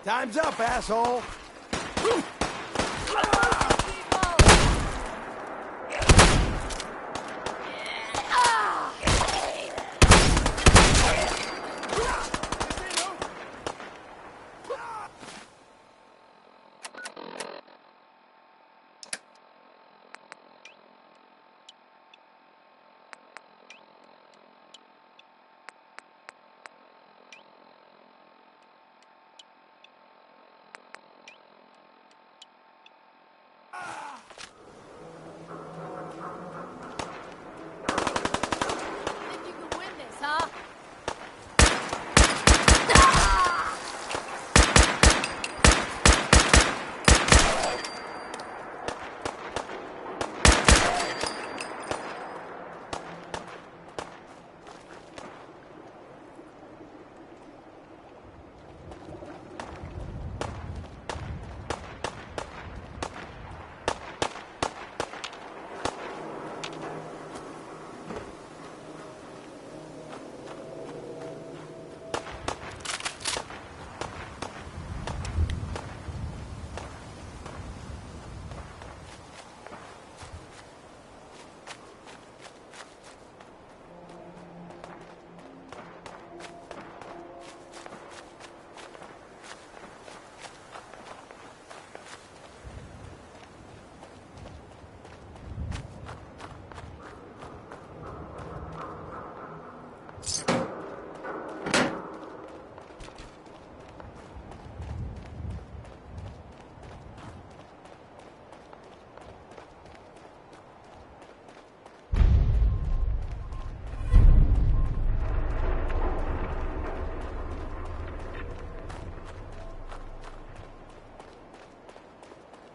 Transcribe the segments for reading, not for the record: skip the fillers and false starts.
Time's up, asshole!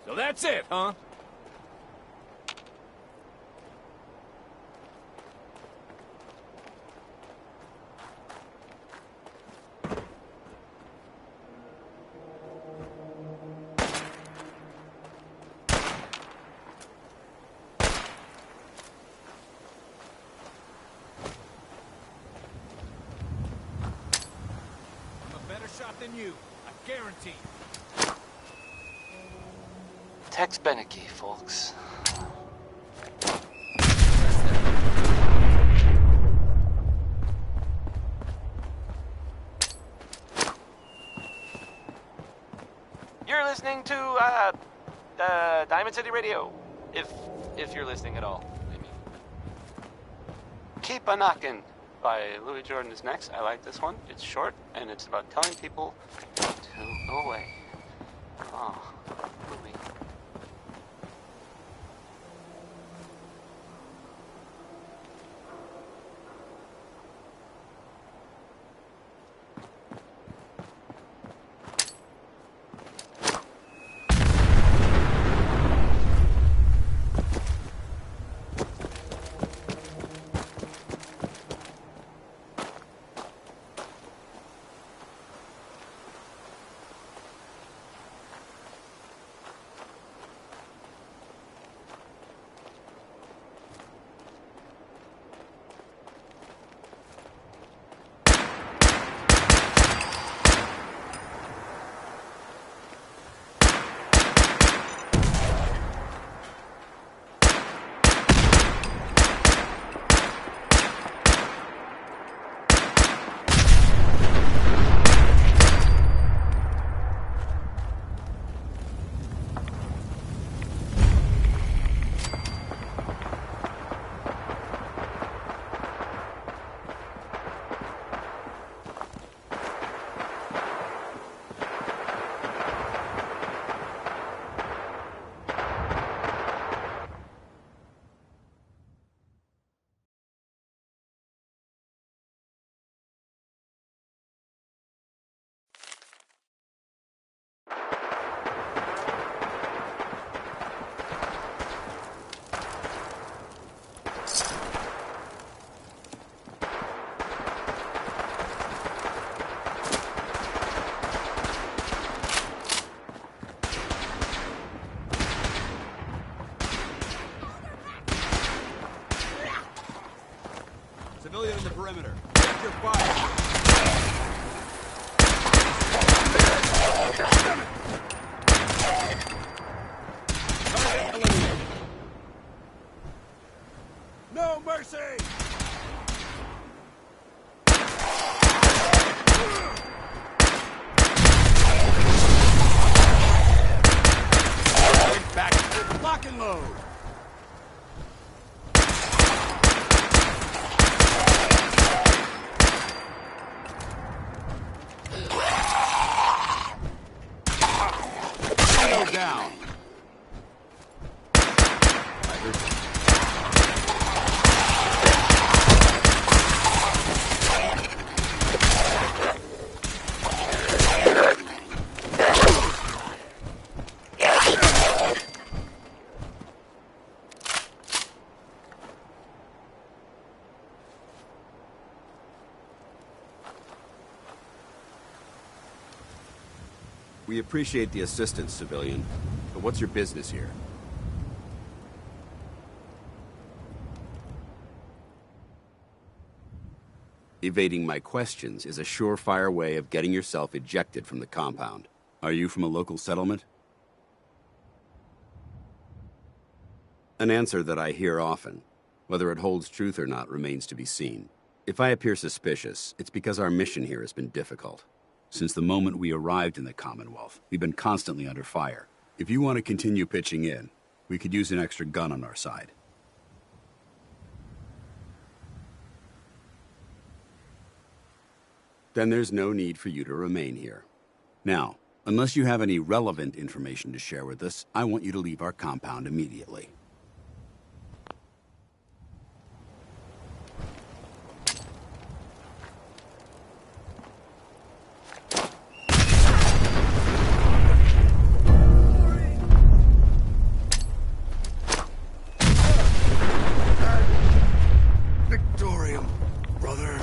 So that's it, huh? I'm a better shot than you, I guarantee. Tex Beneke, folks. You're listening to Diamond City Radio, if you're listening at all. I mean, Keep a Knockin' by Louis Jordan is next. I like this one. It's short and it's about telling people to go away. Oh, Louis. Civilian in the perimeter. Check your fire. Target eliminated. No mercy! Back to lock and load. Go down. We appreciate the assistance, civilian. But what's your business here? Evading my questions is a surefire way of getting yourself ejected from the compound. Are you from a local settlement? An answer that I hear often. Whether it holds truth or not remains to be seen. If I appear suspicious, it's because our mission here has been difficult. Since the moment we arrived in the Commonwealth, we've been constantly under fire. If you want to continue pitching in, we could use an extra gun on our side. Then there's no need for you to remain here. Now, unless you have any relevant information to share with us, I want you to leave our compound immediately. Victorium, brother.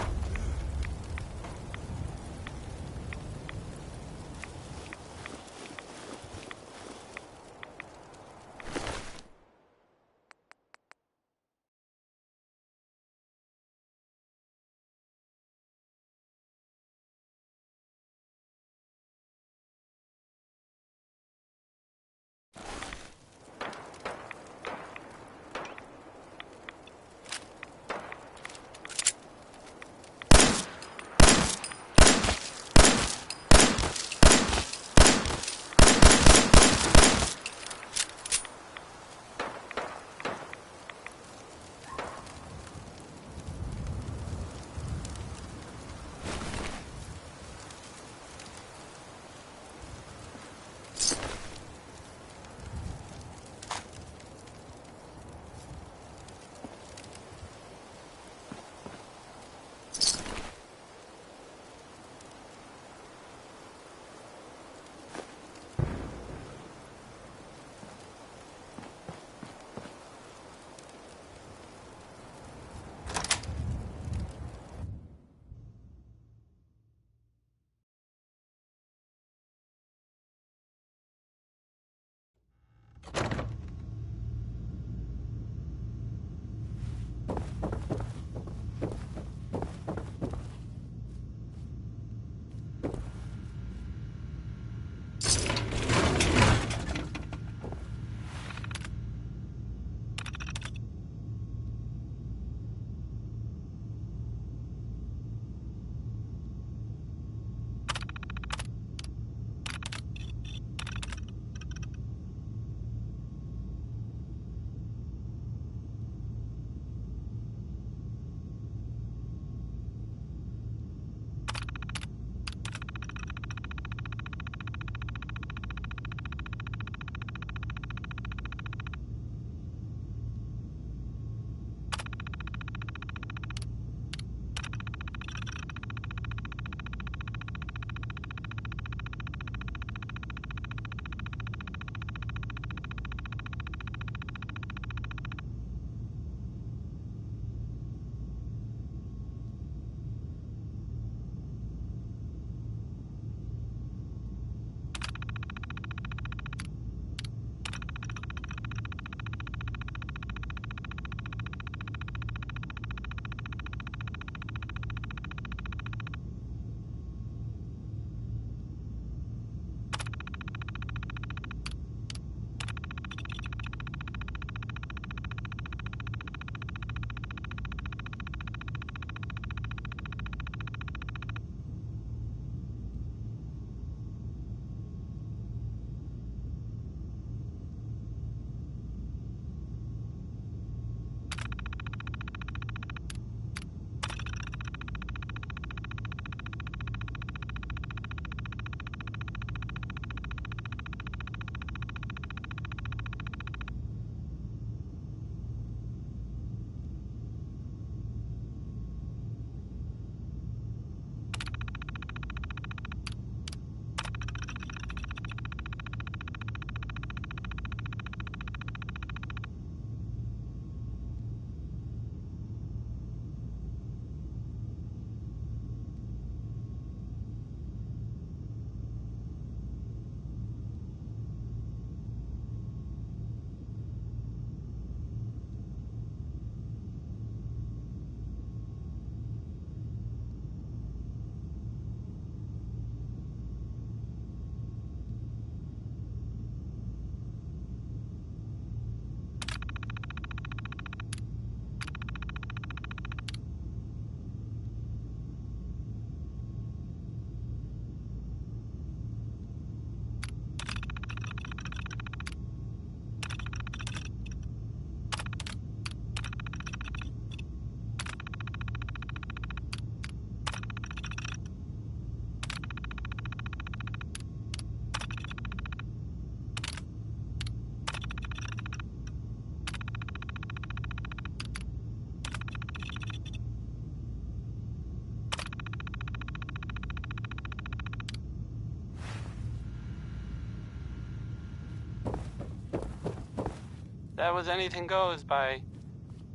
That was Anything Goes by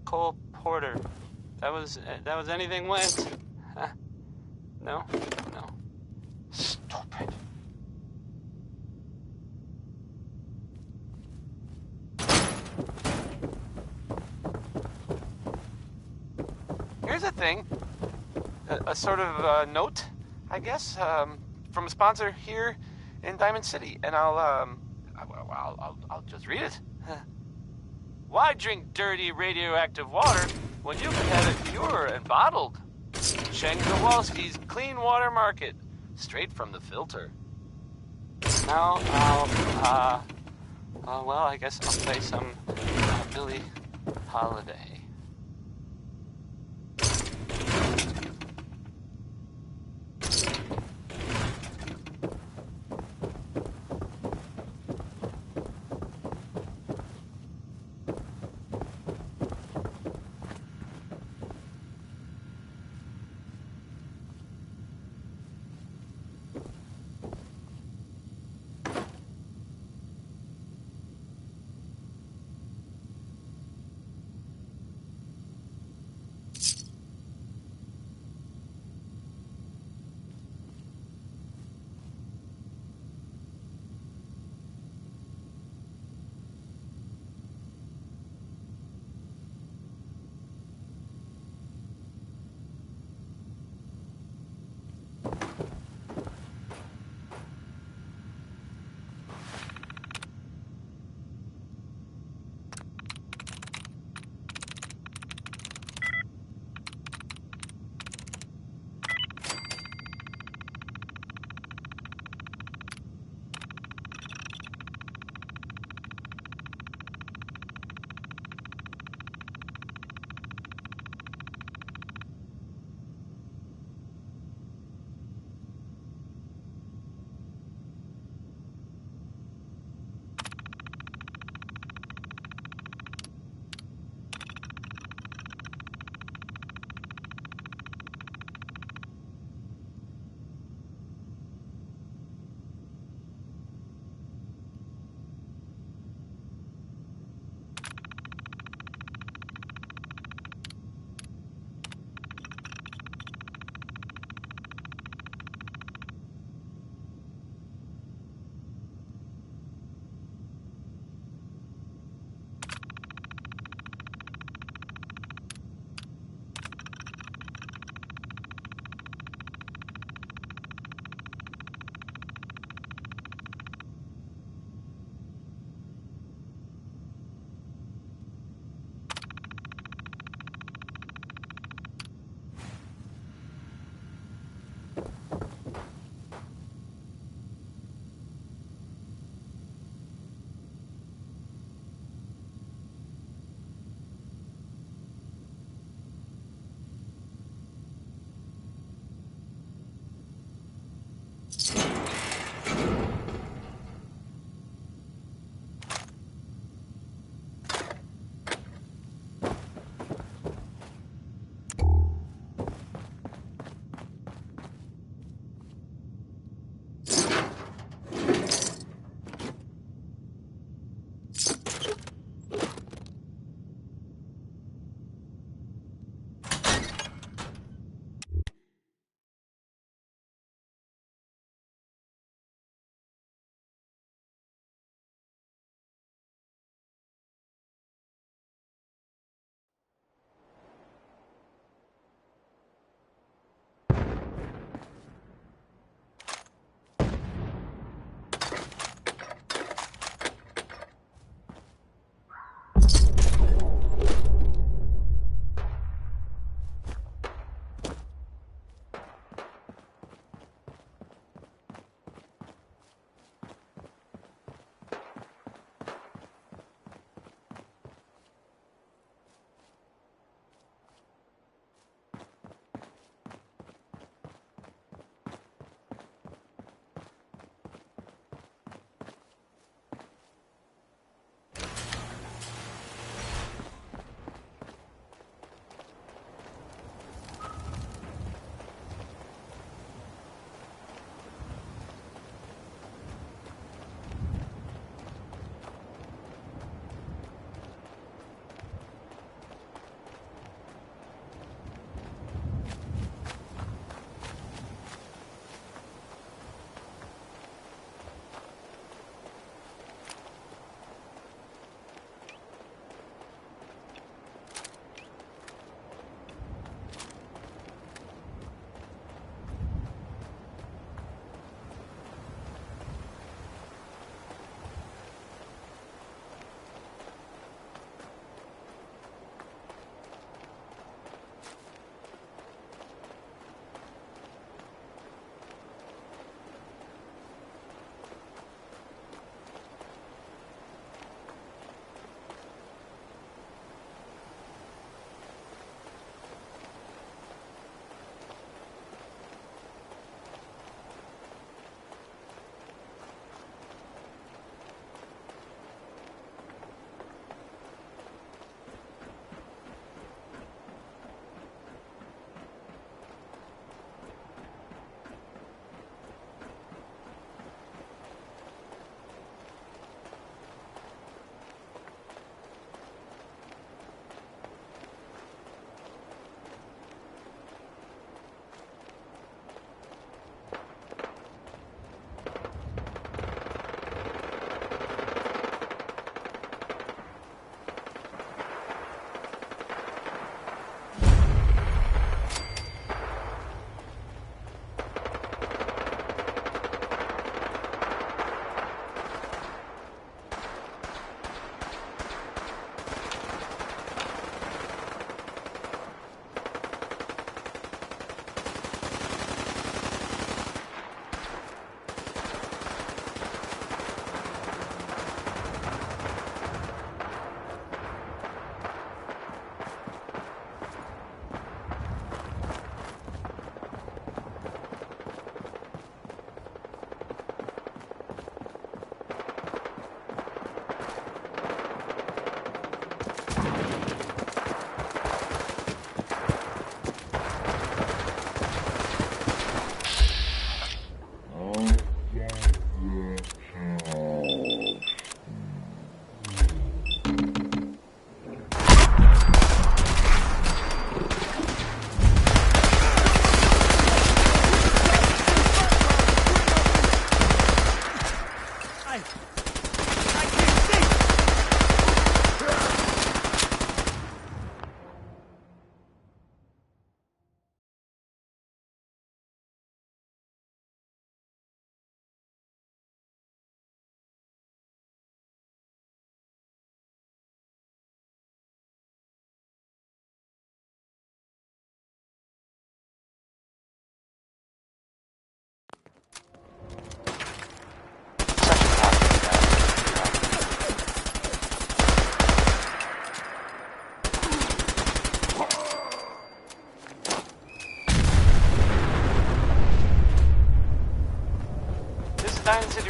Cole Porter. That was Anything Went. Huh? No? No. Stupid. Here's a thing. A sort of note, I guess, from a sponsor here in Diamond City, and I'll just read it. Why drink dirty radioactive water when you can have it pure and bottled? Sheng Kowalski's Clean Water Market, straight from the filter. Now well, I guess I'll play some Billie Holiday.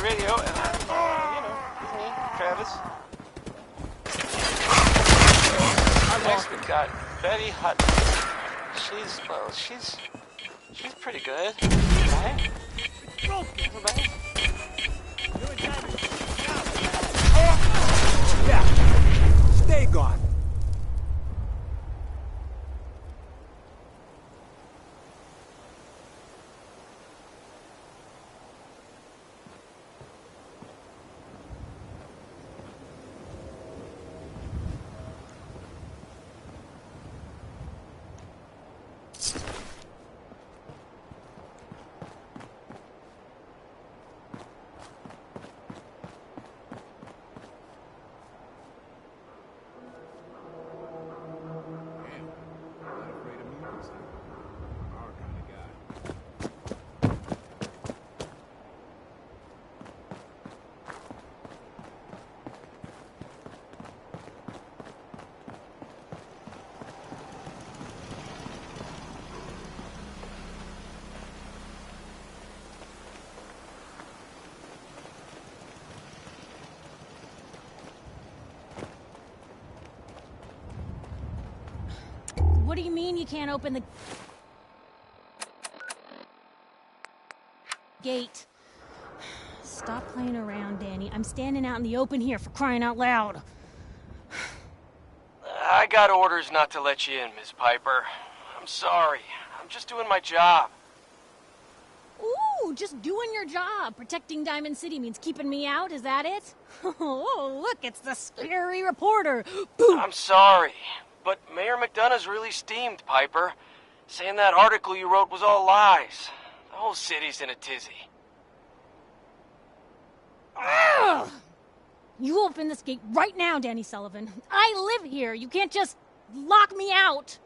radio, and it's me, Travis. Next we've got Betty Hutton. She's pretty good, right? Everybody? Yeah. Stay gone. What do you mean you can't open the gate? Stop playing around, Danny. I'm standing out in the open here, for crying out loud. I got orders not to let you in, Miss Piper. I'm sorry. I'm just doing my job. Ooh, just doing your job. Protecting Diamond City means keeping me out, is that it? Oh, look, it's the scary reporter. Boom. I'm sorry, but Mayor McDonough's really steamed, Piper. Saying that article you wrote was all lies. The whole city's in a tizzy. Ugh. You open this gate right now, Danny Sullivan. I live here. You can't just lock me out.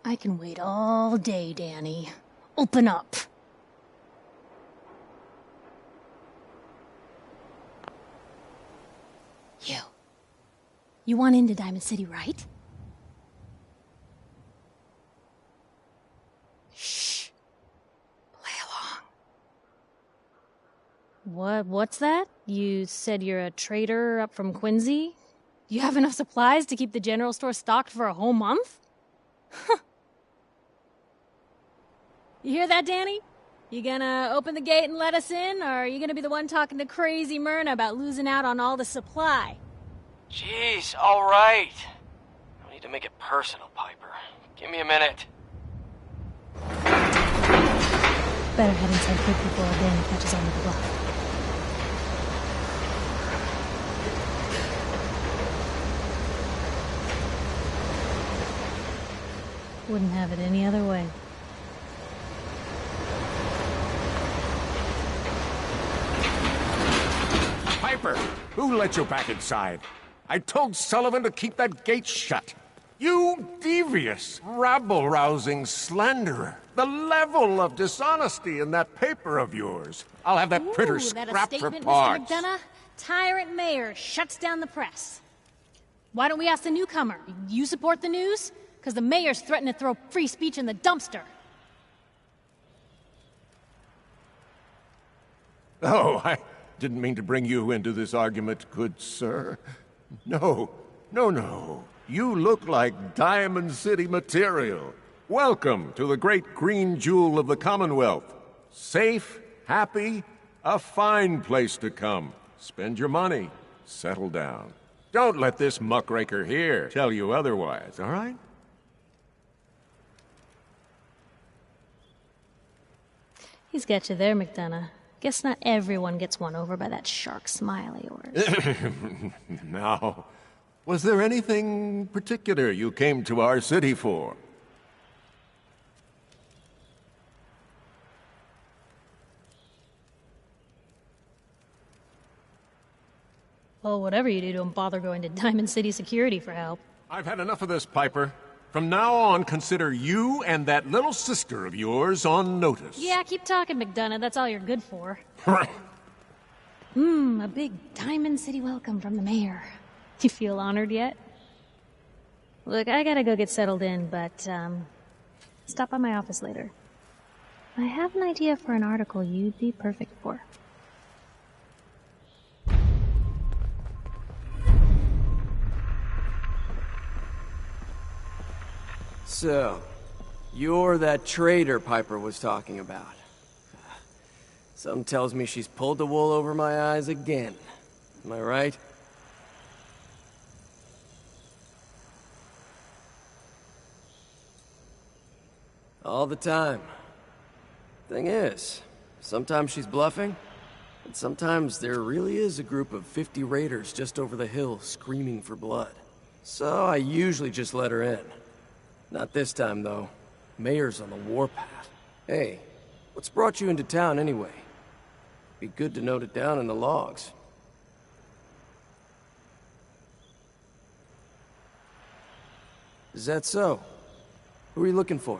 I can wait all day, Danny. Open up. You want into Diamond City, right? Shh. Play along. What's that? You said you're a trader up from Quincy? You have enough supplies to keep the general store stocked for a whole month? You hear that, Danny? You gonna open the gate and let us in, or are you gonna be the one talking to crazy Myrna about losing out on all the supply? Jeez, all right. No need to make it personal, Piper. Give me a minute. Better head inside quick before Danny catches on to the block. Wouldn't have it any other way. Piper, who let you back inside? I told Sullivan to keep that gate shut. You devious, rabble-rousing slanderer. The level of dishonesty in that paper of yours. I'll have that printer scrapped for parts. Mr. McDonough? Tyrant mayor shuts down the press. Why don't we ask the newcomer? You support the news? Because the mayor's threatened to throw free speech in the dumpster. Oh, I didn't mean to bring you into this argument, good sir. No. You look like Diamond City material. Welcome to the great green jewel of the Commonwealth. Safe, happy, a fine place to come. Spend your money, settle down. Don't let this muckraker here tell you otherwise, all right? He's got you there, McDonough. Guess not everyone gets won over by that shark smile of yours. Now, was there anything particular you came to our city for? Well, whatever you do, don't bother going to Diamond City Security for help. I've had enough of this, Piper. From now on, consider you and that little sister of yours on notice. Yeah, keep talking, McDonough. That's all you're good for. A big Diamond City welcome from the mayor. You feel honored yet? Look, I gotta go get settled in, but, stop by my office later. I have an idea for an article you'd be perfect for. So, you're that traitor Piper was talking about. Something tells me she's pulled the wool over my eyes again. Am I right? All the time. Thing is, sometimes she's bluffing, and sometimes there really is a group of 50 raiders just over the hill screaming for blood. So I usually just let her in. Not this time, though. Mayor's on the warpath. Hey, what's brought you into town anyway? Be good to note it down in the logs. Is that so? Who are you looking for?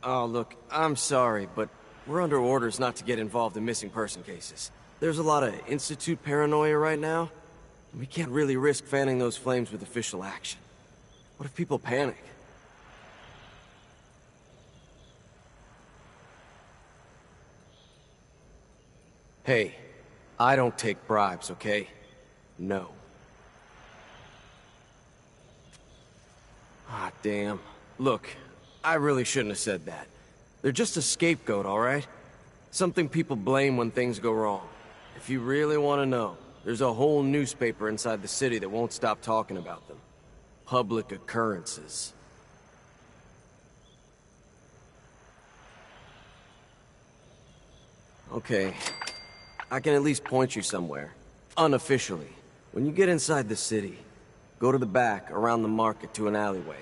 Oh, look, I'm sorry, but we're under orders not to get involved in missing person cases. There's a lot of Institute paranoia right now. We can't really risk fanning those flames with official action. What if people panic? Hey, I don't take bribes, okay? No. Ah, damn. Look, I really shouldn't have said that. They're just a scapegoat, all right? Something people blame when things go wrong. If you really want to know, there's a whole newspaper inside the city that won't stop talking about them. Public occurrences. Okay, I can at least point you somewhere. Unofficially. When you get inside the city, go to the back, around the market to an alleyway.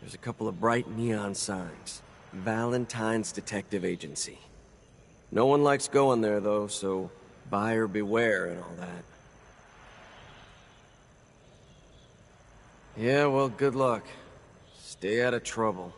There's a couple of bright neon signs. Valentine's Detective Agency. No one likes going there, though, so buyer beware and all that. Yeah, well, good luck. Stay out of trouble.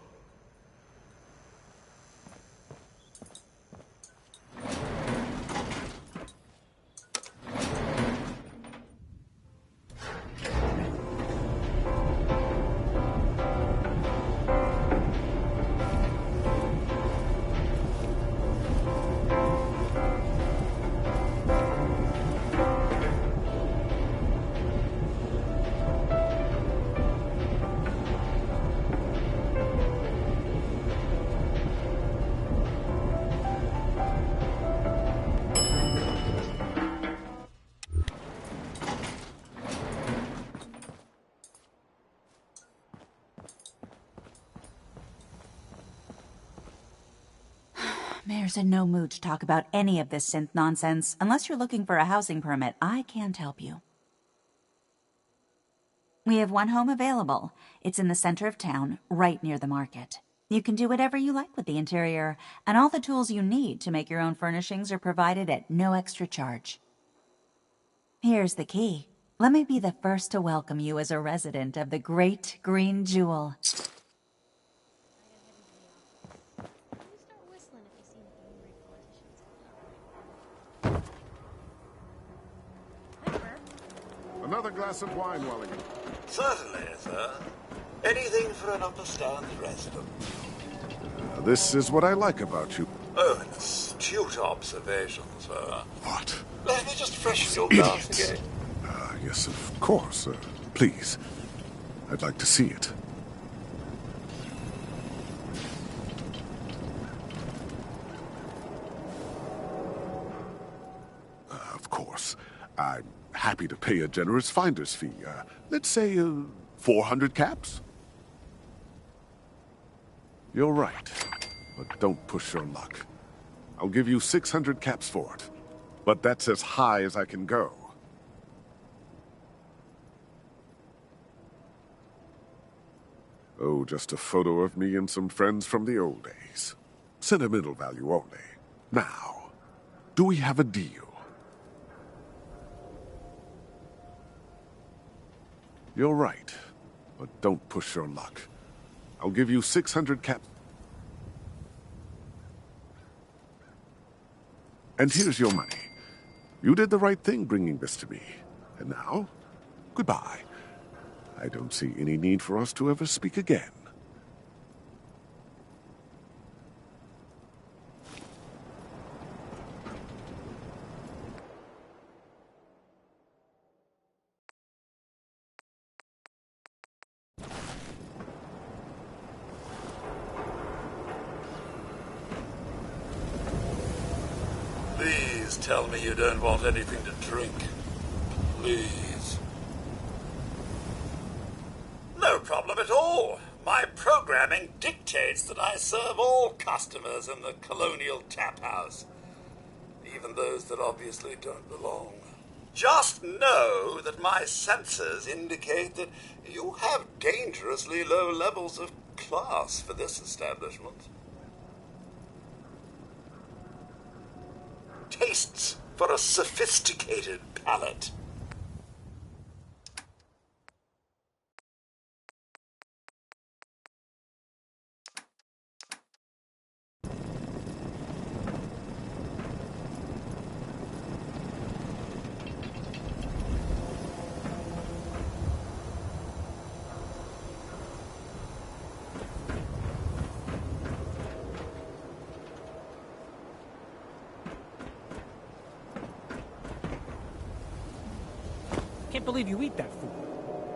Mayor's in no mood to talk about any of this synth nonsense. Unless you're looking for a housing permit, I can't help you. We have one home available. It's in the center of town, right near the market. You can do whatever you like with the interior, and all the tools you need to make your own furnishings are provided at no extra charge. Here's the key. Let me be the first to welcome you as a resident of the Great Green Jewel. Another glass of wine, Wellington. Certainly, sir. Anything for an understand resident. This is what I like about you. Oh, an astute observation, sir. What? Let me just freshen your glass again. Yes, of course. Please. I'd like to see it. Of course. I'm happy to pay a generous finder's fee. Let's say 400 caps? You're right, but don't push your luck. I'll give you 600 caps for it, but that's as high as I can go. Oh, just a photo of me and some friends from the old days. Sentimental value only. Now, do we have a deal? You're right, but don't push your luck. I'll give you 600 caps. And here's your money. You did the right thing bringing this to me. And now, goodbye. I don't see any need for us to ever speak again. Please tell me you don't want anything to drink. Please. No problem at all. My programming dictates that I serve all customers in the Colonial Tap House, even those that obviously don't belong. Just know that my sensors indicate that you have dangerously low levels of class for this establishment. Tastes for a sophisticated palate. Can't believe you eat that food.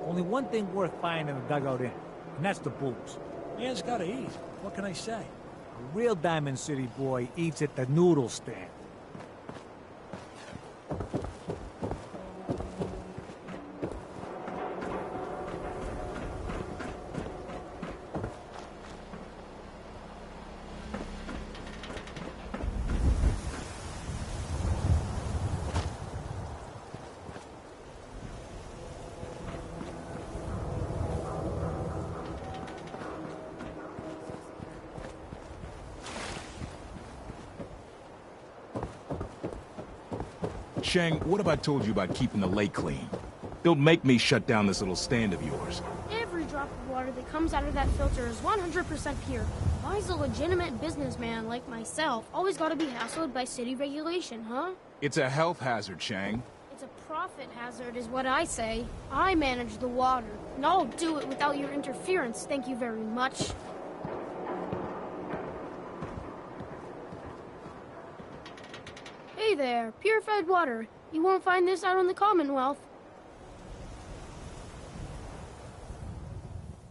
Only one thing worth buying in the dugout inn, and that's the booze. Man's gotta eat. What can I say? A real Diamond City boy eats at the noodle stand. Cheng, what have I told you about keeping the lake clean? Don't make me shut down this little stand of yours. Every drop of water that comes out of that filter is 100% pure. Why's a legitimate businessman like myself always gotta be hassled by city regulation, huh? It's a health hazard, Cheng. It's a profit hazard is what I say. I manage the water, and I'll do it without your interference, thank you very much. Hey there, purified water. You won't find this out in the Commonwealth.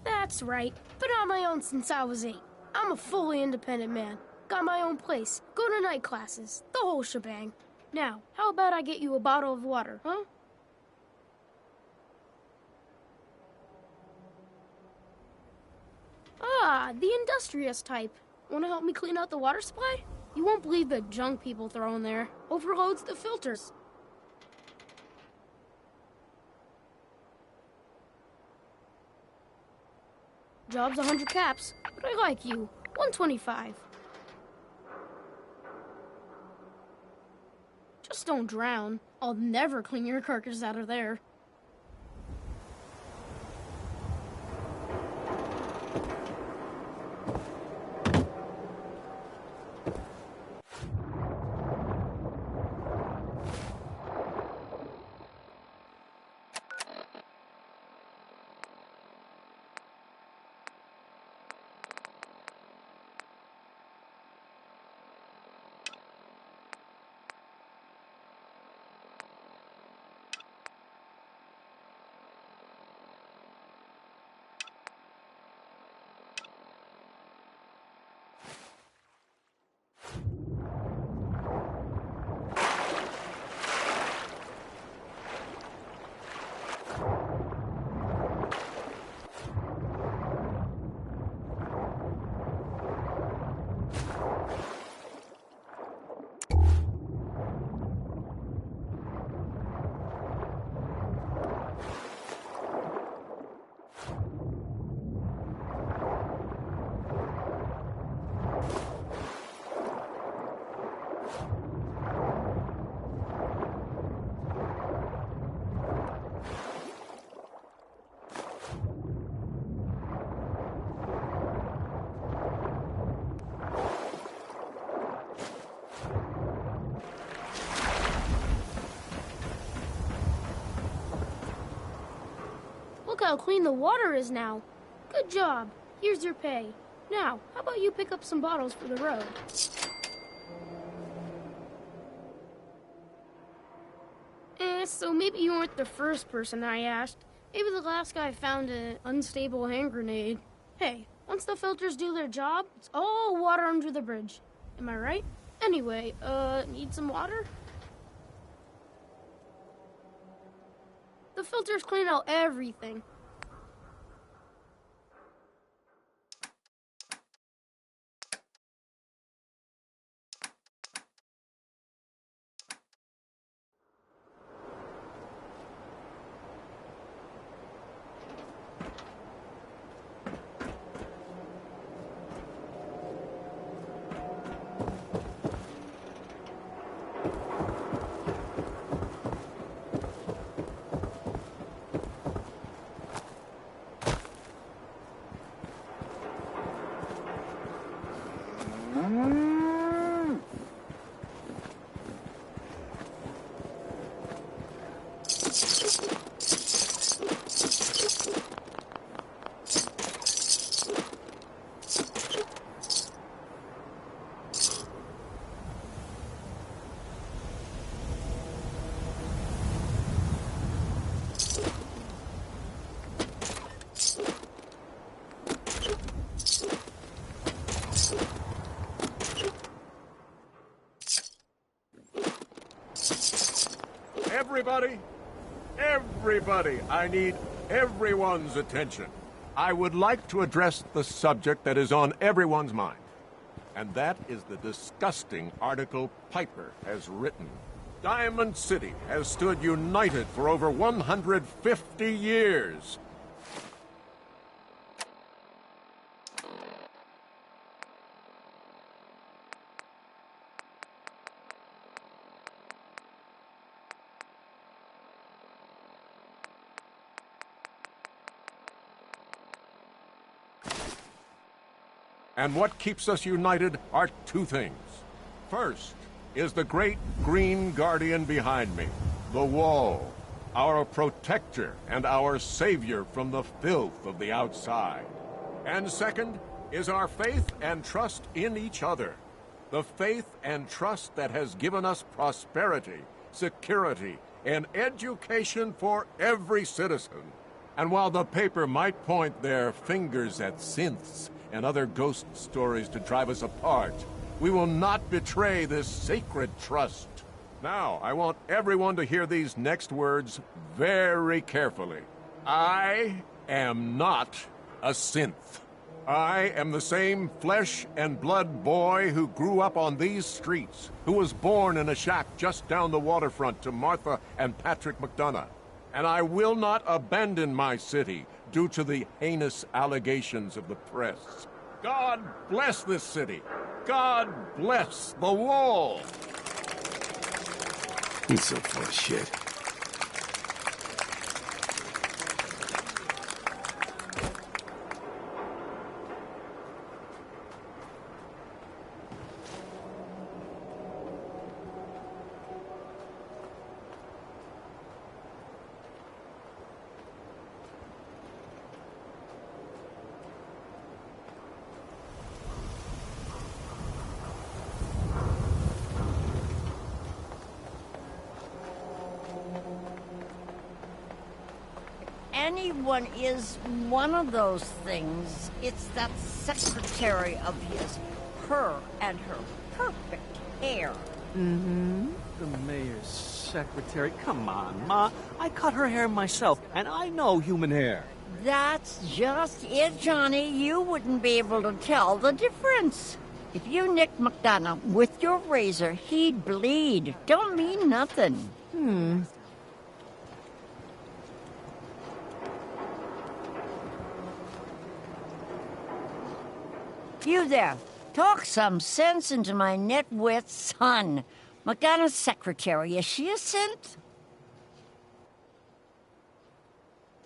That's right. Been on my own since I was 8. I'm a fully independent man. Got my own place, go to night classes, the whole shebang. Now, how about I get you a bottle of water, huh? Ah, the industrious type. Want to help me clean out the water supply? You won't believe the junk people throw in there. Overloads the filters. Job's 100 caps, but I like you. 125. Just don't drown. I'll never clean your carcass out of there. Look how clean the water is now. Good job. Here's your pay. Now, how about you pick up some bottles for the road? So maybe you weren't the first person I asked. Maybe the last guy found an unstable hand grenade. Hey, once the filters do their job, it's all water under the bridge. Am I right? Anyway, need some water? The filters clean out everything. Everybody, I need everyone's attention. I would like to address the subject that is on everyone's mind. And that is the disgusting article Piper has written. Diamond City has stood united for over 150 years. And what keeps us united are two things. First is the great green guardian behind me, the wall, our protector and our savior from the filth of the outside. And second is our faith and trust in each other, the faith and trust that has given us prosperity, security, and education for every citizen. And while the paper might point their fingers at synths and other ghost stories to drive us apart, we will not betray this sacred trust. Now, I want everyone to hear these next words very carefully. I am not a synth. I am the same flesh and blood boy who grew up on these streets, who was born in a shack just down the waterfront to Martha and Patrick McDonough. And I will not abandon my city due to the heinous allegations of the press. God bless this city. God bless the wall. He's so full of shit. Anyone is one of those things. It's that secretary of his. Her and her perfect hair. Mm-hmm. The mayor's secretary. Come on, Ma. I cut her hair myself, and I know human hair. That's just it, Johnny. You wouldn't be able to tell the difference. If you nicked McDonough with your razor, he'd bleed. Don't mean nothing. You there. Talk some sense into my nitwit son. McDonough's secretary, is she a synth?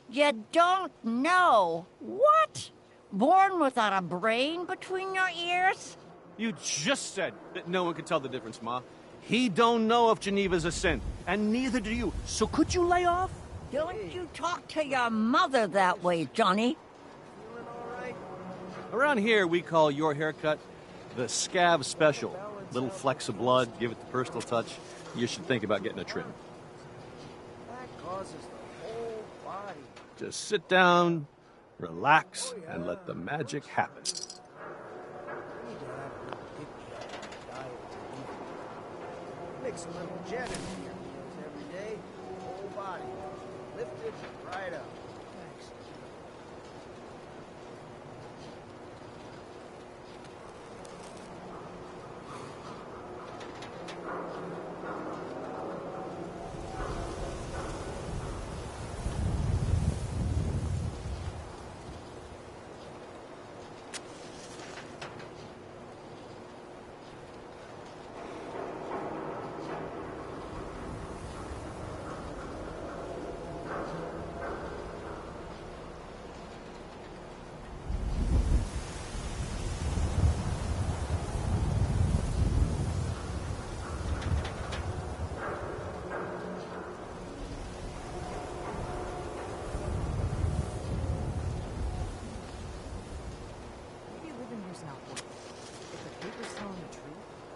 You don't know. What? Born without a brain between your ears? You just said that no one could tell the difference, Ma. He don't know if Geneva's a synth, and neither do you. So could you lay off? Don't you talk to your mother that way, Johnny. Around here, we call your haircut the Scav Special. Little flecks of blood, give it the personal touch. You should think about getting a trim. That causes the whole body. Just sit down, relax, and let the magic happen. Mix a little jet into your meals every day. Whole body. Lift it right up. Thanks.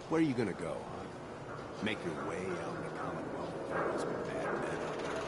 Where are you gonna go, huh? Make your way out in the Commonwealth with all those bad men out there?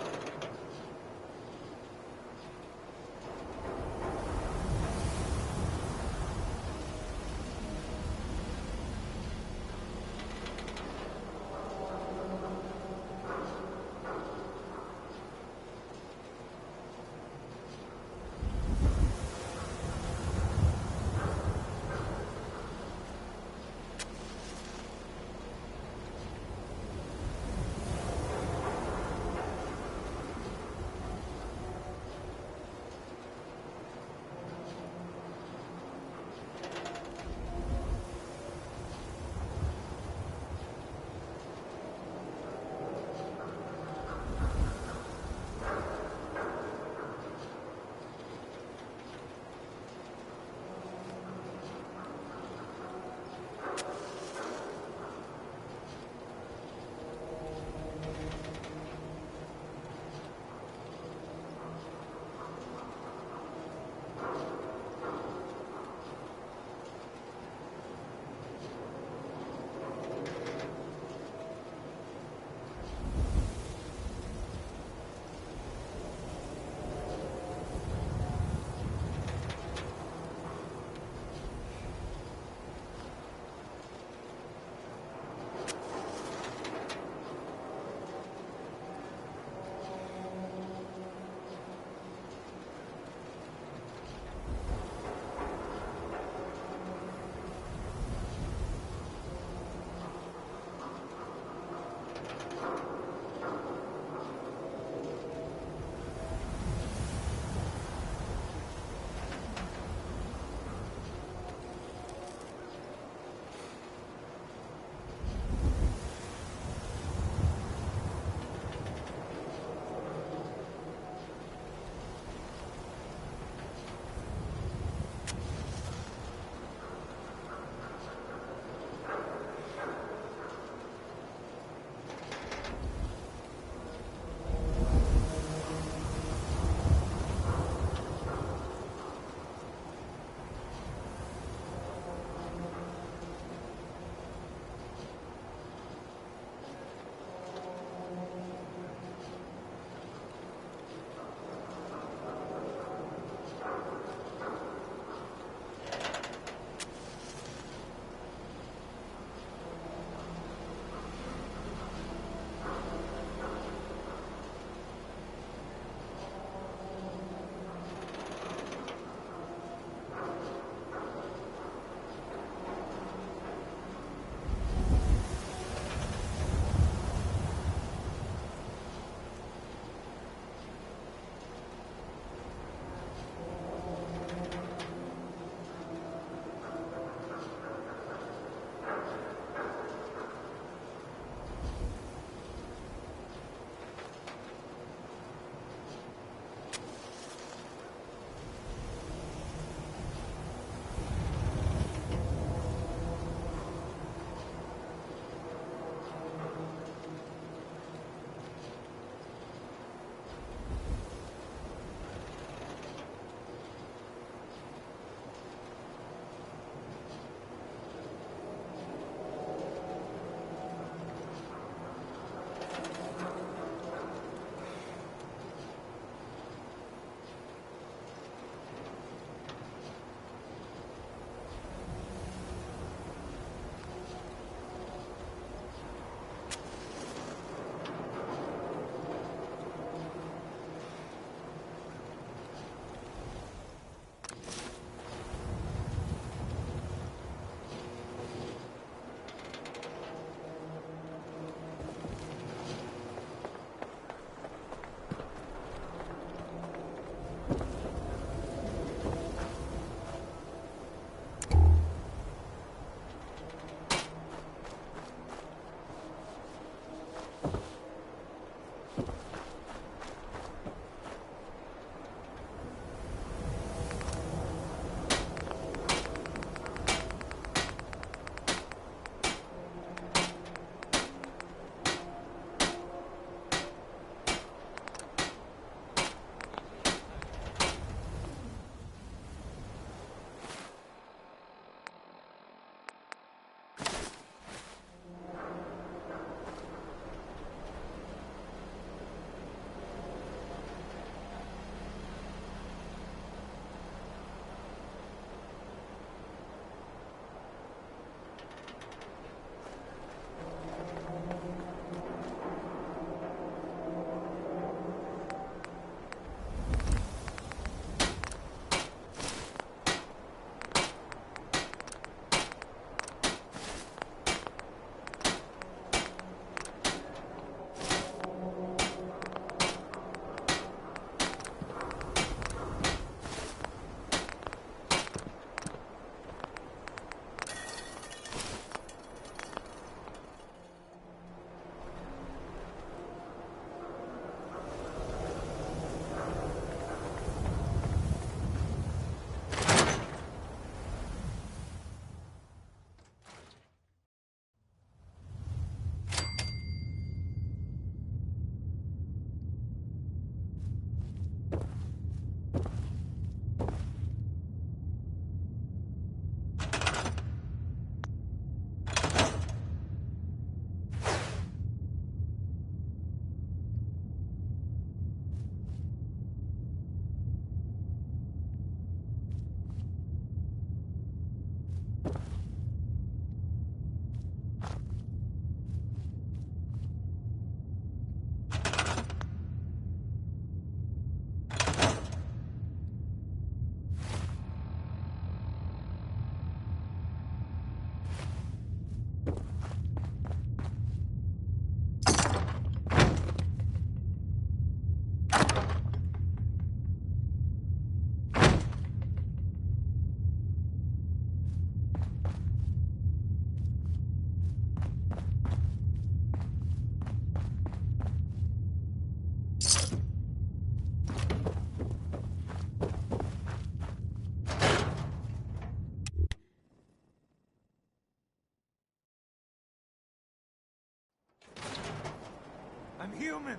I'm human.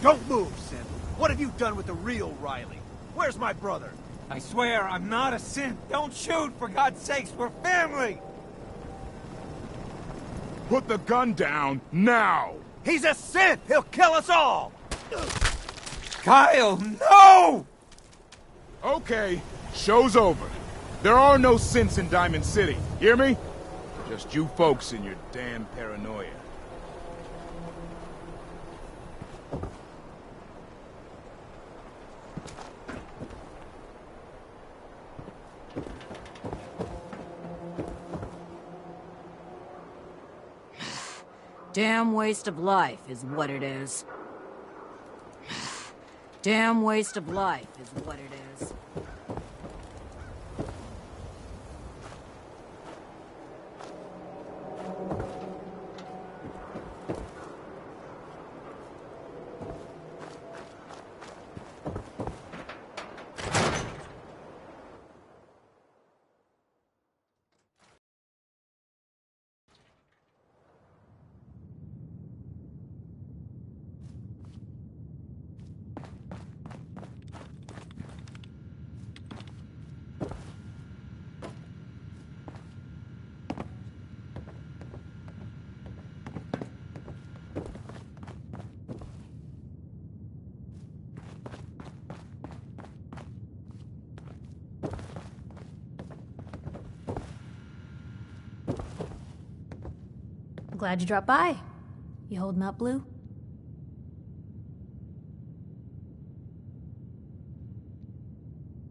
Don't move, Sim. What have you done with the real Riley? Where's my brother? I swear I'm not a synth. Don't shoot, for God's sakes. We're family. Put the gun down, now! He's a synth! He'll kill us all! Kyle, no! Okay, show's over. There are no synths in Diamond City, hear me? Just you folks and your damn paranoia. Damn waste of life is what it is. Damn waste of life is what it is. Glad you dropped by. You holding up, Blue?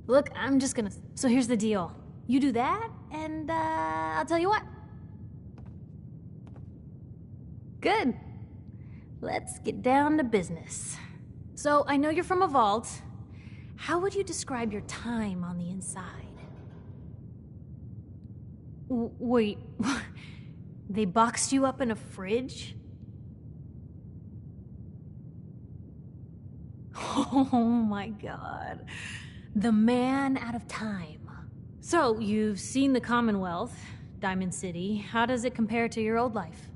Look, I'm just gonna... So here's the deal. You do that, and, I'll tell you what. Good. Let's get down to business. So, I know you're from a vault. How would you describe your time on the inside? Wait... They boxed you up in a fridge? Oh my god. The man out of time. So, you've seen the Commonwealth, Diamond City. How does it compare to your old life?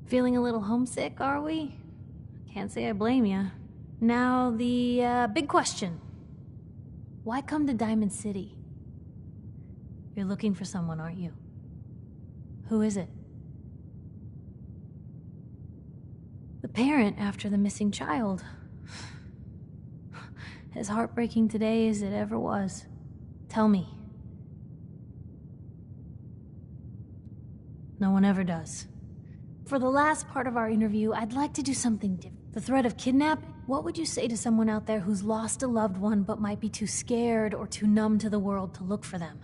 Feeling a little homesick, are we? Can't say I blame you. Now, the big question. Why come to Diamond City? You're looking for someone, aren't you? Who is it? The parent after the missing child. As heartbreaking today as it ever was. Tell me. No one ever does. For the last part of our interview, I'd like to do something different. The threat of kidnapping? What would you say to someone out there who's lost a loved one but might be too scared or too numb to the world to look for them?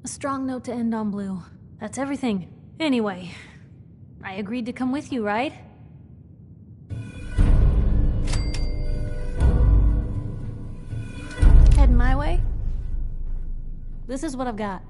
A strong note to end on, Blue. That's everything. Anyway, I agreed to come with you, right? Heading my way? This is what I've got.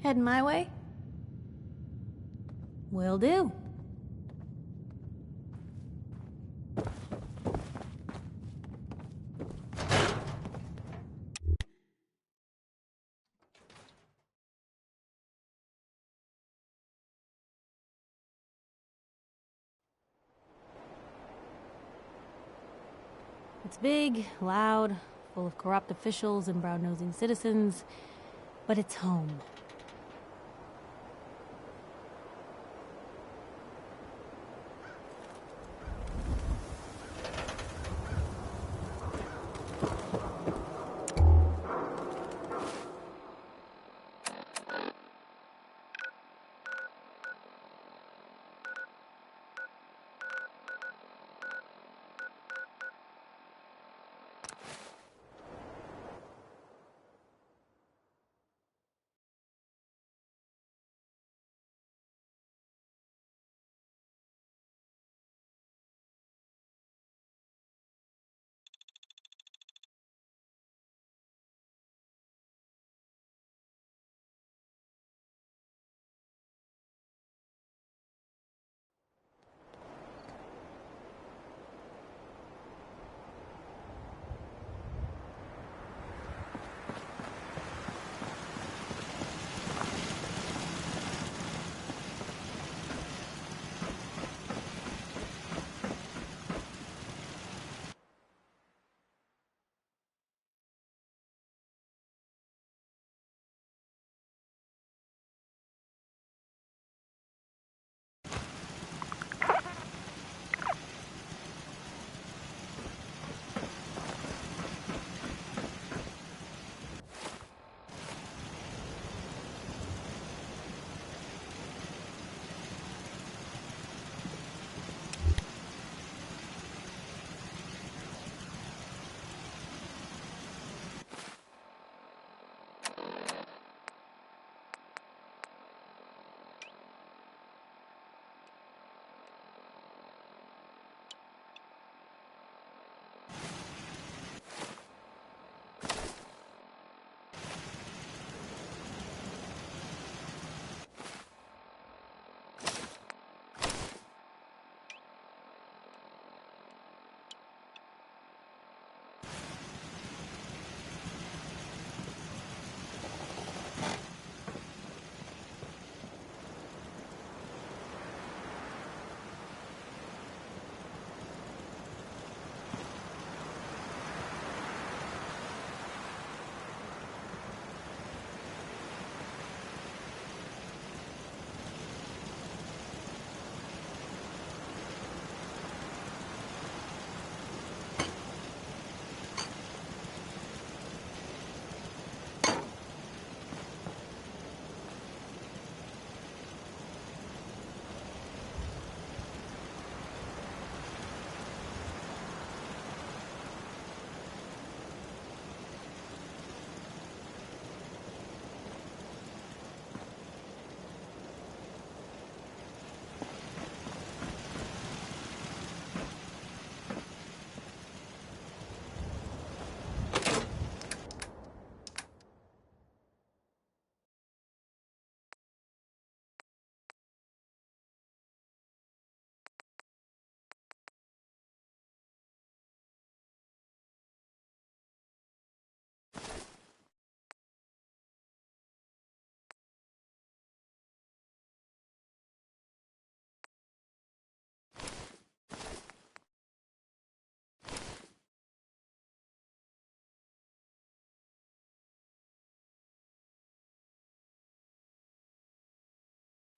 Heading my way? Will do. It's big, loud, full of corrupt officials and brown-nosing citizens, but it's home.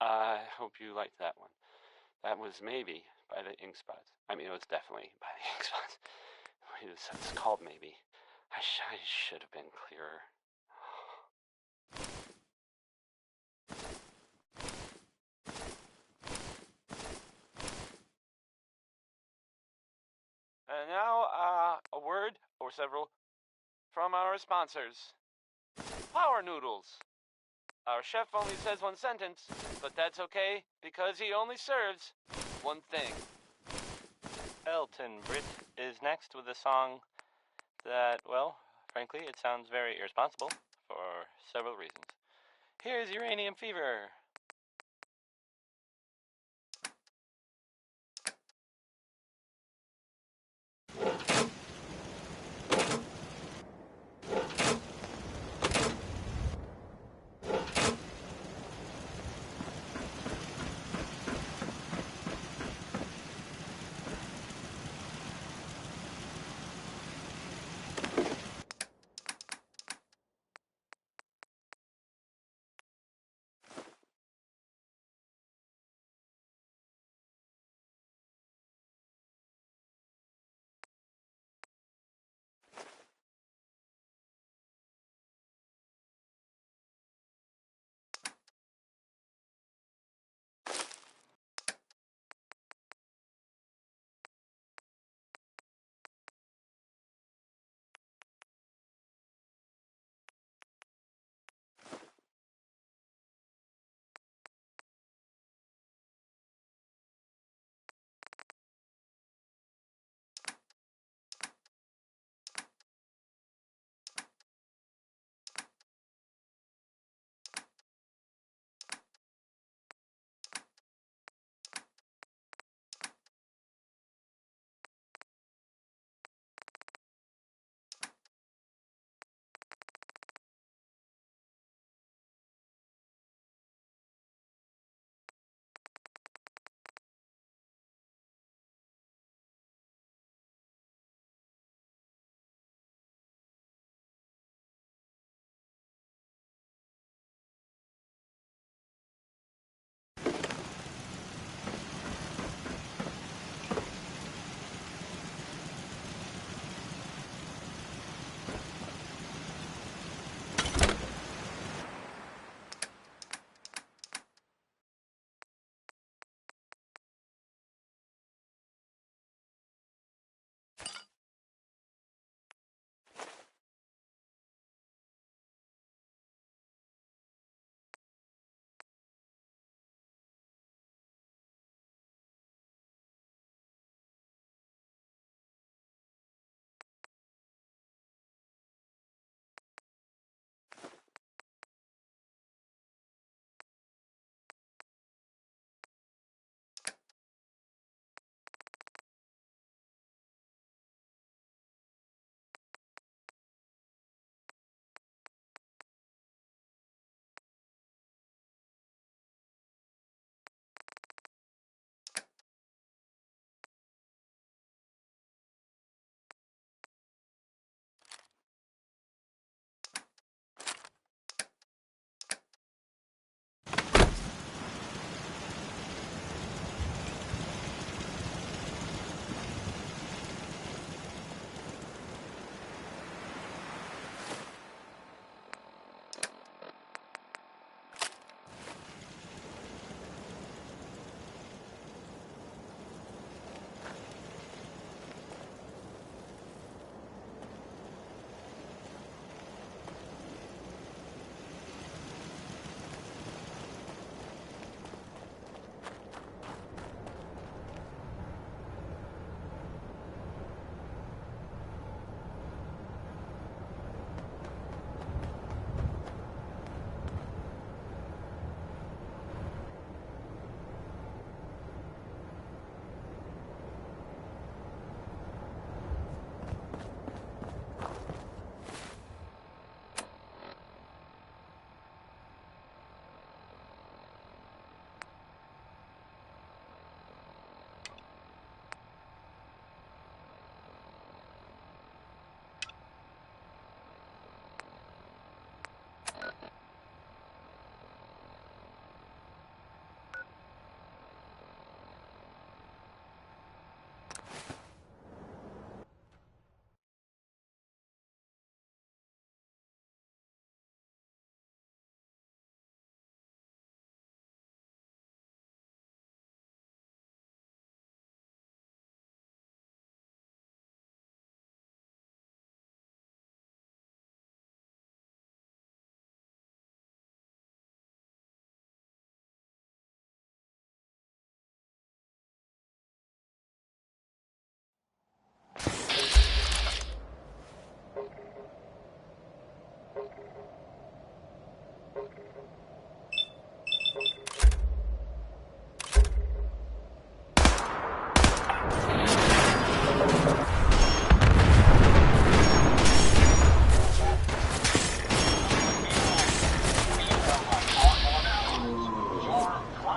I hope you liked that one. That was maybe by the ink spots. I mean, it was definitely by the ink spots. It's called maybe. I should have been clearer. And now, a word or several from our sponsors. Power Noodles. Our chef only says one sentence, but that's okay because he only serves one thing. Elton Britt is next with a song that, well, frankly, it sounds very irresponsible for several reasons. Here's Uranium Fever.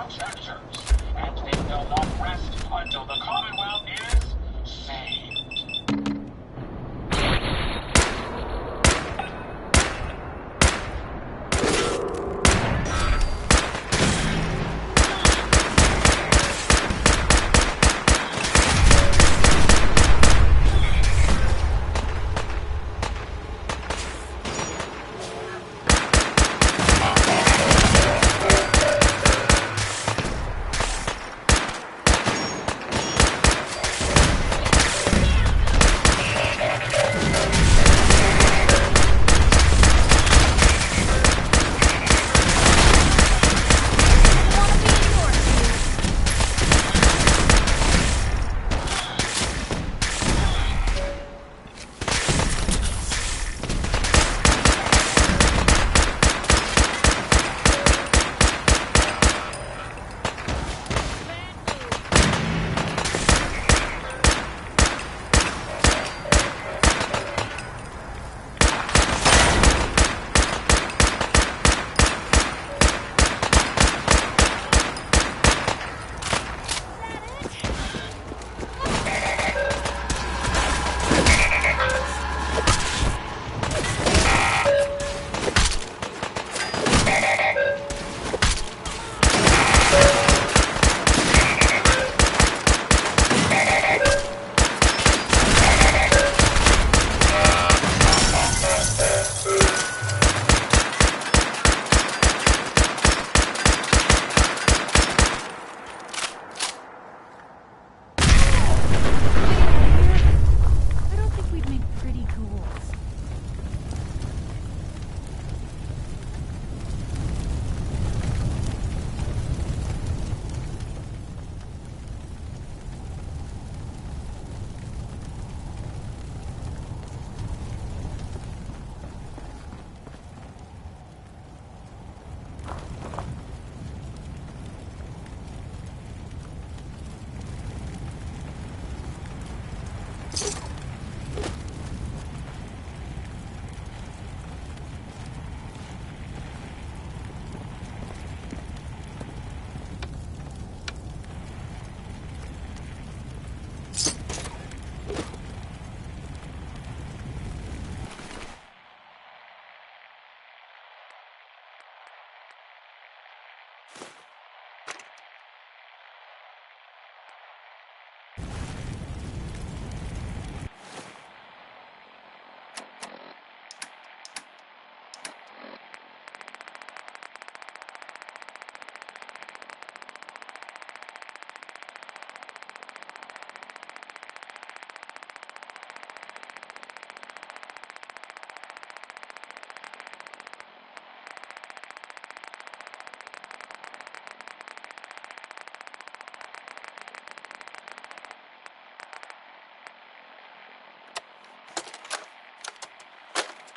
our sectors, and they will not rest until the Commonwealth is saved.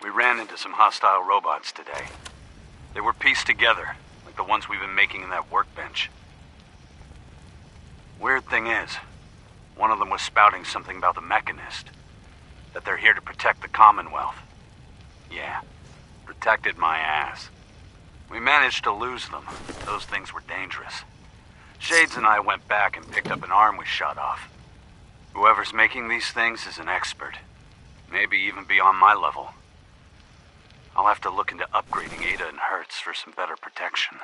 We ran into some hostile robots today. They were pieced together, like the ones we've been making in that workbench. Weird thing is, one of them was spouting something about the Mechanist. That they're here to protect the Commonwealth. Yeah, protected my ass. We managed to lose them. Those things were dangerous. Shades and I went back and picked up an arm we shot off. Whoever's making these things is an expert. Maybe even beyond my level. I'll have to look into upgrading Ada and Hertz for some better protection.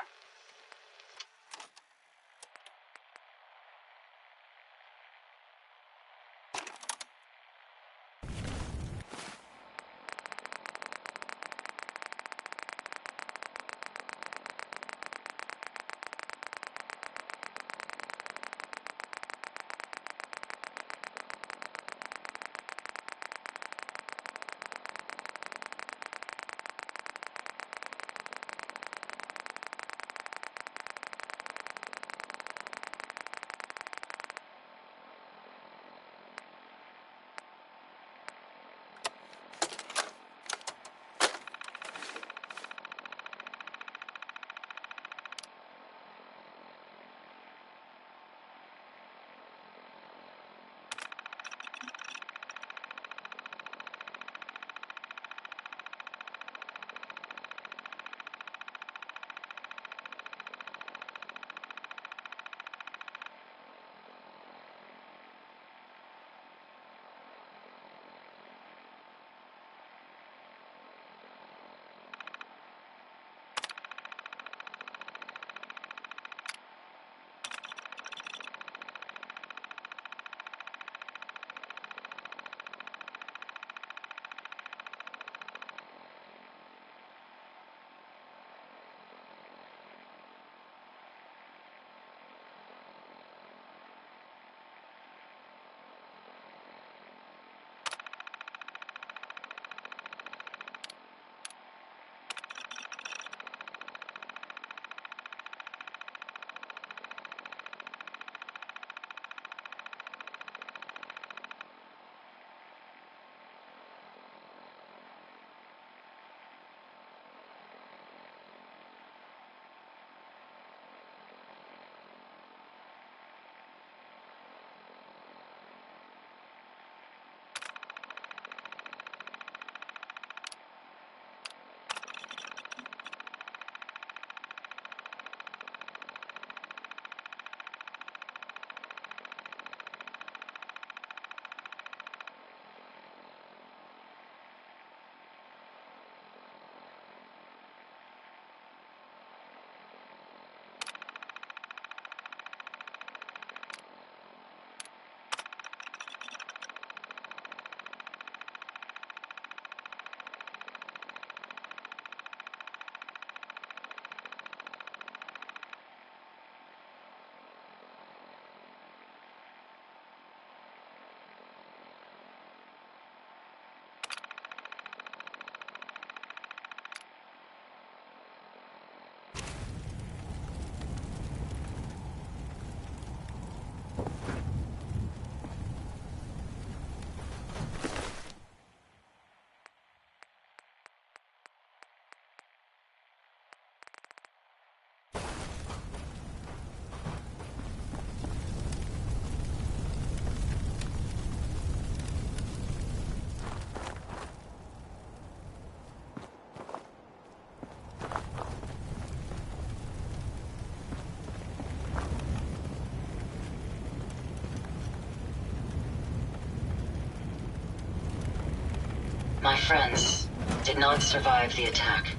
My friends did not survive the attack.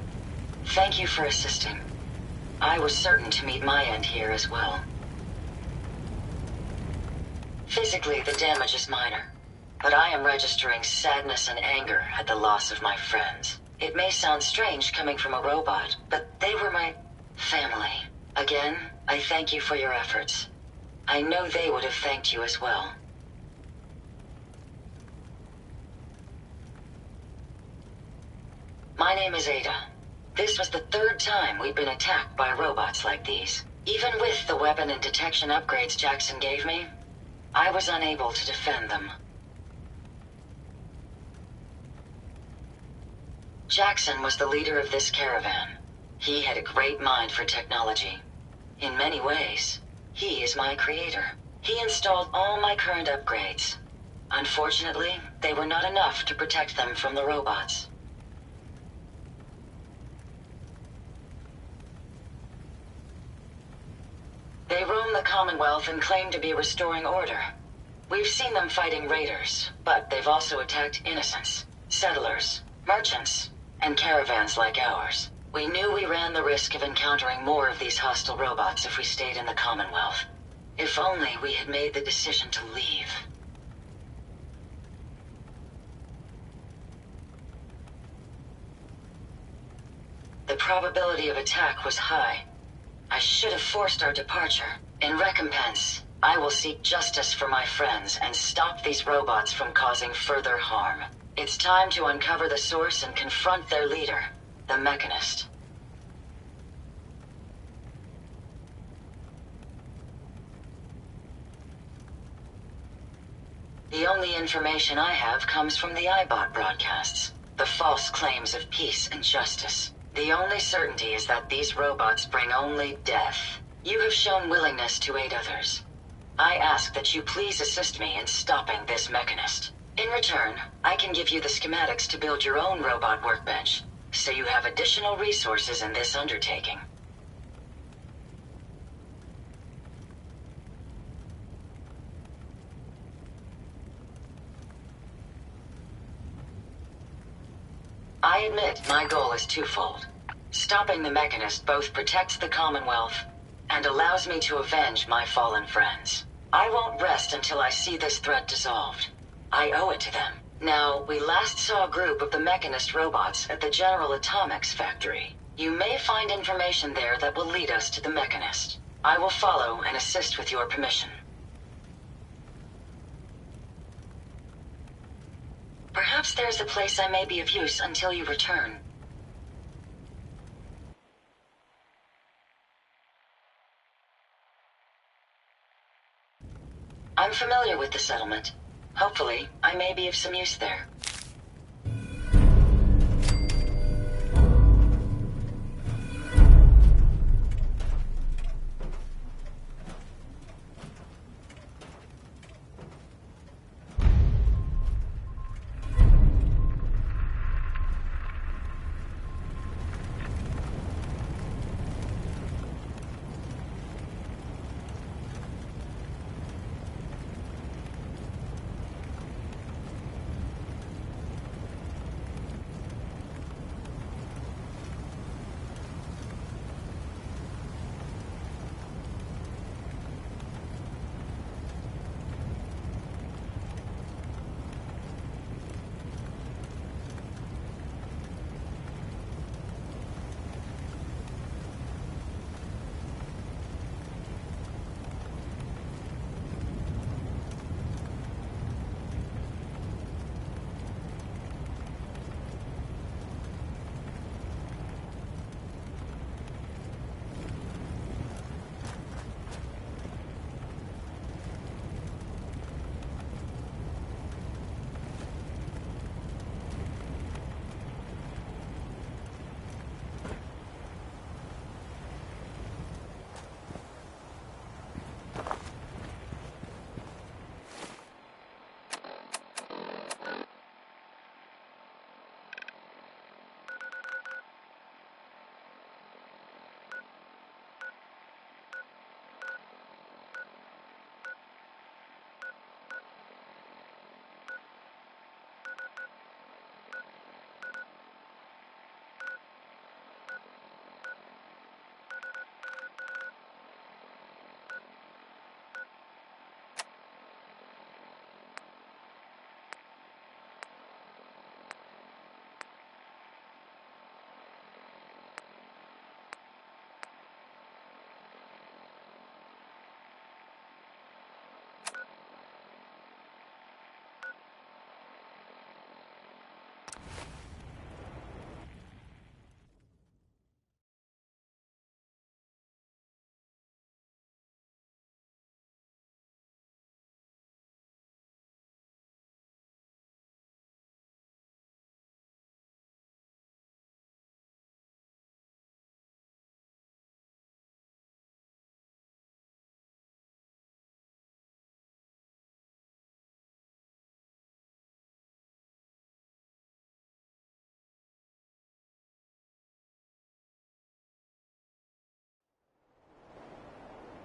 Thank you for assisting. I was certain to meet my end here as well. Physically, the damage is minor, but I am registering sadness and anger at the loss of my friends. It may sound strange coming from a robot, but they were my family. Again, I thank you for your efforts. I know they would have thanked you as well. My name is Ada. This was the third time we've been attacked by robots like these. Even with the weapon and detection upgrades Jackson gave me, I was unable to defend them. Jackson was the leader of this caravan. He had a great mind for technology. In many ways, he is my creator. He installed all my current upgrades. Unfortunately, they were not enough to protect them from the robots. They roam the Commonwealth and claim to be restoring order. We've seen them fighting raiders, but they've also attacked innocents, settlers, merchants, and caravans like ours. We knew we ran the risk of encountering more of these hostile robots if we stayed in the Commonwealth. If only we had made the decision to leave. The probability of attack was high. I should have forced our departure. In recompense, I will seek justice for my friends and stop these robots from causing further harm. It's time to uncover the source and confront their leader, the Mechanist. The only information I have comes from the iBot broadcasts. The false claims of peace and justice. The only certainty is that these robots bring only death. You have shown willingness to aid others. I ask that you please assist me in stopping this Mechanist. In return, I can give you the schematics to build your own robot workbench, so you have additional resources in this undertaking. I admit my goal is twofold. Stopping the Mechanist both protects the Commonwealth and allows me to avenge my fallen friends. I won't rest until I see this threat dissolved. I owe it to them. Now, we last saw a group of the Mechanist robots at the General Atomics factory. You may find information there that will lead us to the Mechanist. I will follow and assist with your permission. Perhaps there's a place I may be of use until you return. I'm familiar with the settlement. Hopefully, I may be of some use there.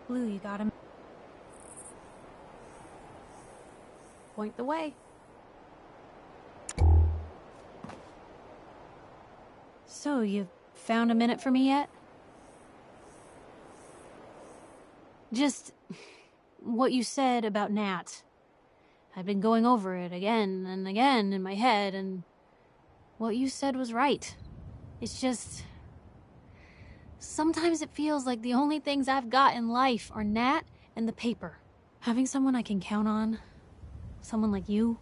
Blue, you got him. Point the way. So, you found a minute for me yet? Just what you said about Nat. I've been going over it again and again in my head, and what you said was right. It's just... sometimes it feels like the only things I've got in life are Nat and the paper. Having someone I can count on, someone like you,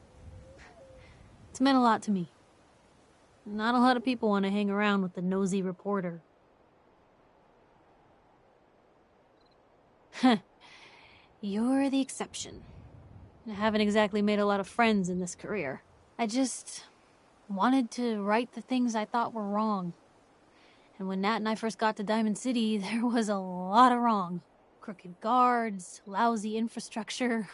it's meant a lot to me. Not a lot of people want to hang around with the nosy reporter. You're the exception. I haven't exactly made a lot of friends in this career. I just wanted to right the things I thought were wrong. And when Nat and I first got to Diamond City, there was a lot of wrong. Crooked guards, lousy infrastructure.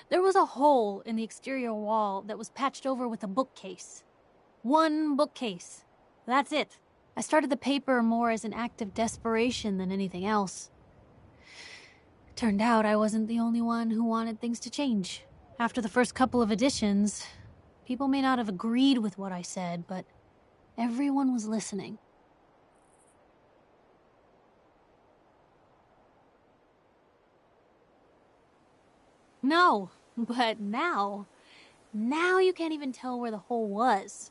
There was a hole in the exterior wall that was patched over with a bookcase. One bookcase. That's it. I started the paper more as an act of desperation than anything else. Turned out I wasn't the only one who wanted things to change. After the first couple of editions, people may not have agreed with what I said, but everyone was listening. No, but now you can't even tell where the hole was.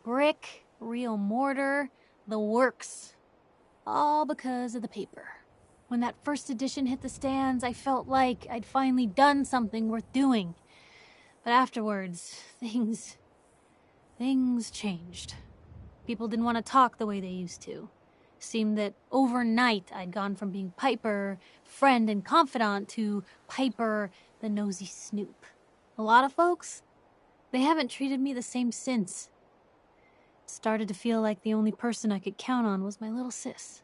Brick, real mortar, the works. All because of the paper. When that first edition hit the stands, I felt like I'd finally done something worth doing. But afterwards, things changed. People didn't want to talk the way they used to. Seemed that overnight I'd gone from being Piper, friend and confidant, to Piper, the nosy snoop. A lot of folks, they haven't treated me the same since. It started to feel like the only person I could count on was my little sis.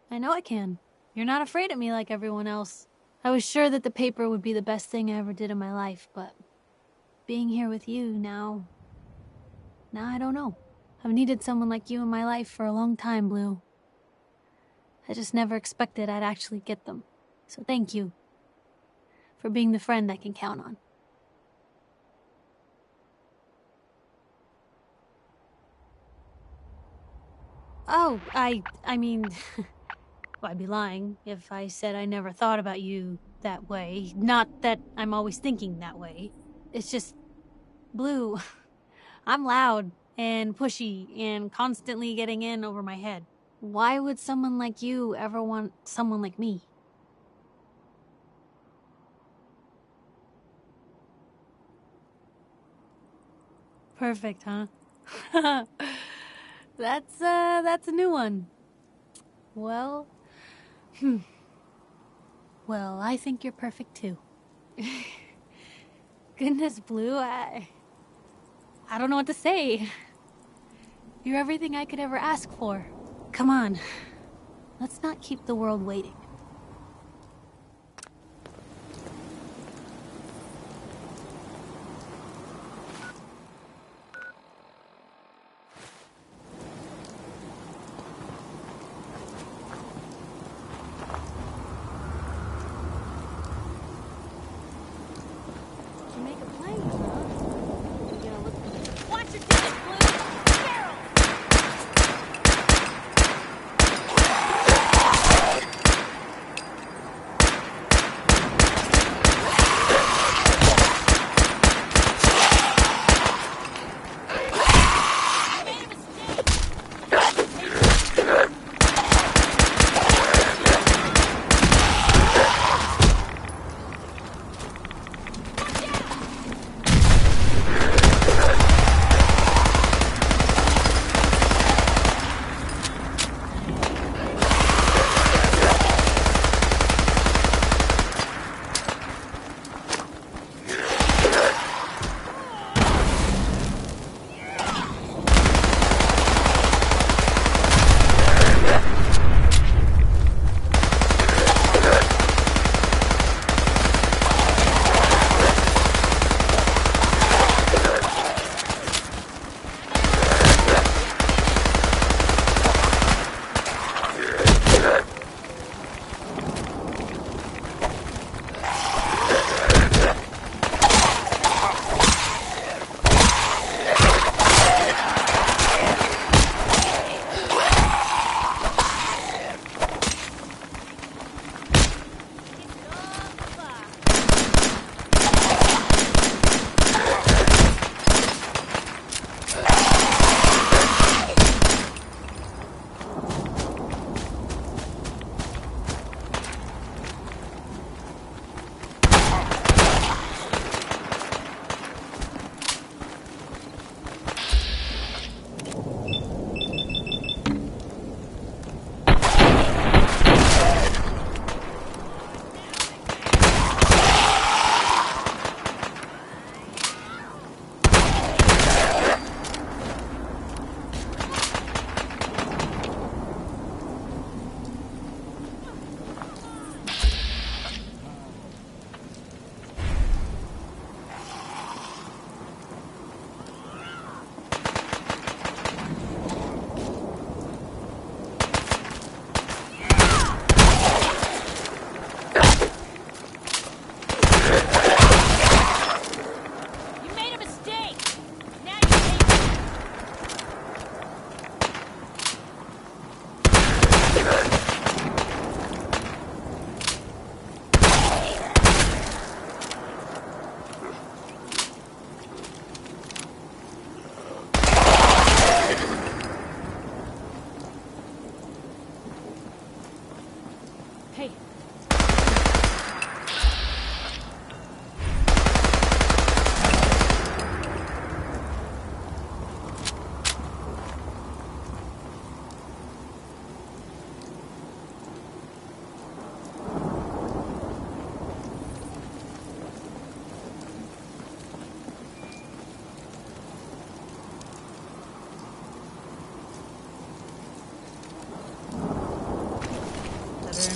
I know I can. You're not afraid of me like everyone else. I was sure that the paper would be the best thing I ever did in my life, but being here with you now I don't know. I've needed someone like you in my life for a long time, Blue. I just never expected I'd actually get them. So thank you for being the friend I can count on. Oh, I mean, I'd be lying if I said I never thought about you that way. Not that I'm always thinking that way. It's just, Blue, I'm loud and pushy and constantly getting in over my head. Why would someone like you ever want someone like me? Perfect, huh? That's a new one. Well, well, I think you're perfect too. Goodness, Blue, I don't know what to say. You're everything I could ever ask for. Come on, let's not keep the world waiting.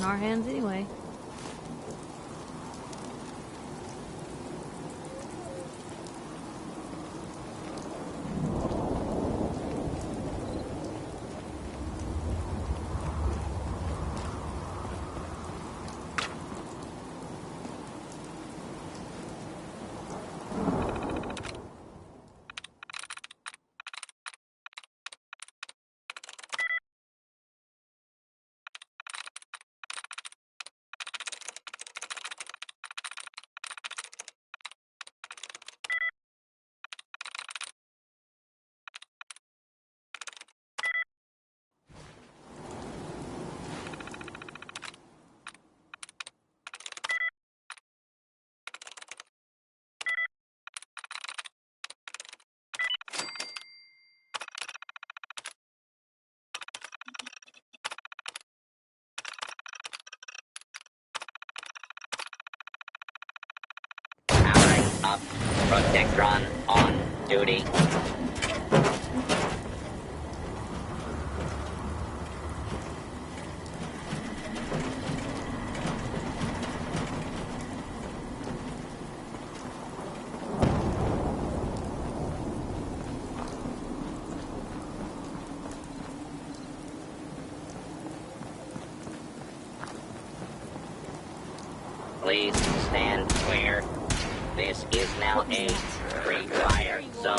in our hands anyway. Up. Protectron on duty. Please stand clear. This is now a free fire zone.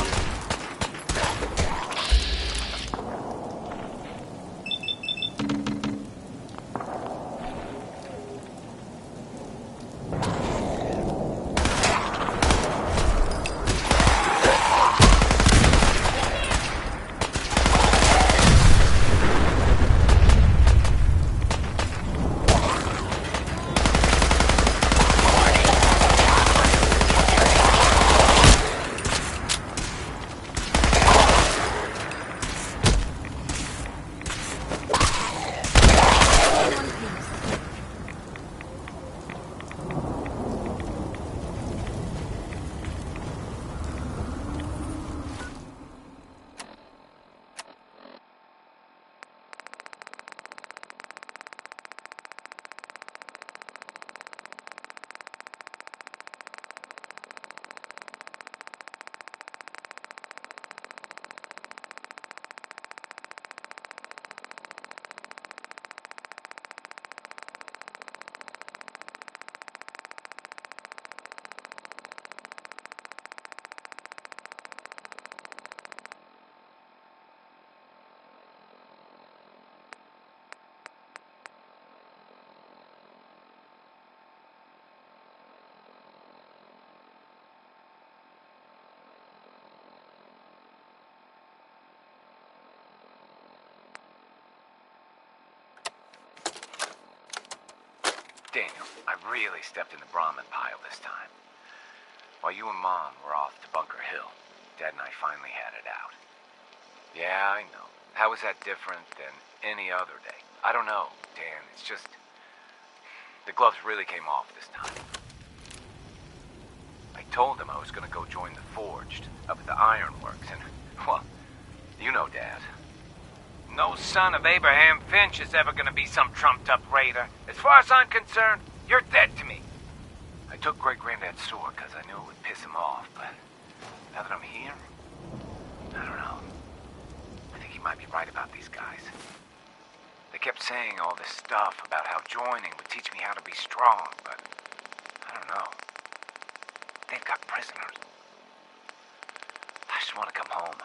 Daniel, I really stepped in the Brahmin pile this time. While you and Mom were off to Bunker Hill, Dad and I finally had it out. Yeah, I know. How is that different than any other day? I don't know, Dan. It's just... the gloves really came off this time. I told him I was gonna go join the Forged up at the Ironworks, and, well, you know, Dad. No son of Abraham Finch is ever gonna be some trumped-up raider. As far as I'm concerned, you're dead to me. I took Great-Granddad's sword because I knew it would piss him off, but now that I'm here, I don't know. I think he might be right about these guys. They kept saying all this stuff about how joining would teach me how to be strong, but I don't know. They've got prisoners. I just want to come home.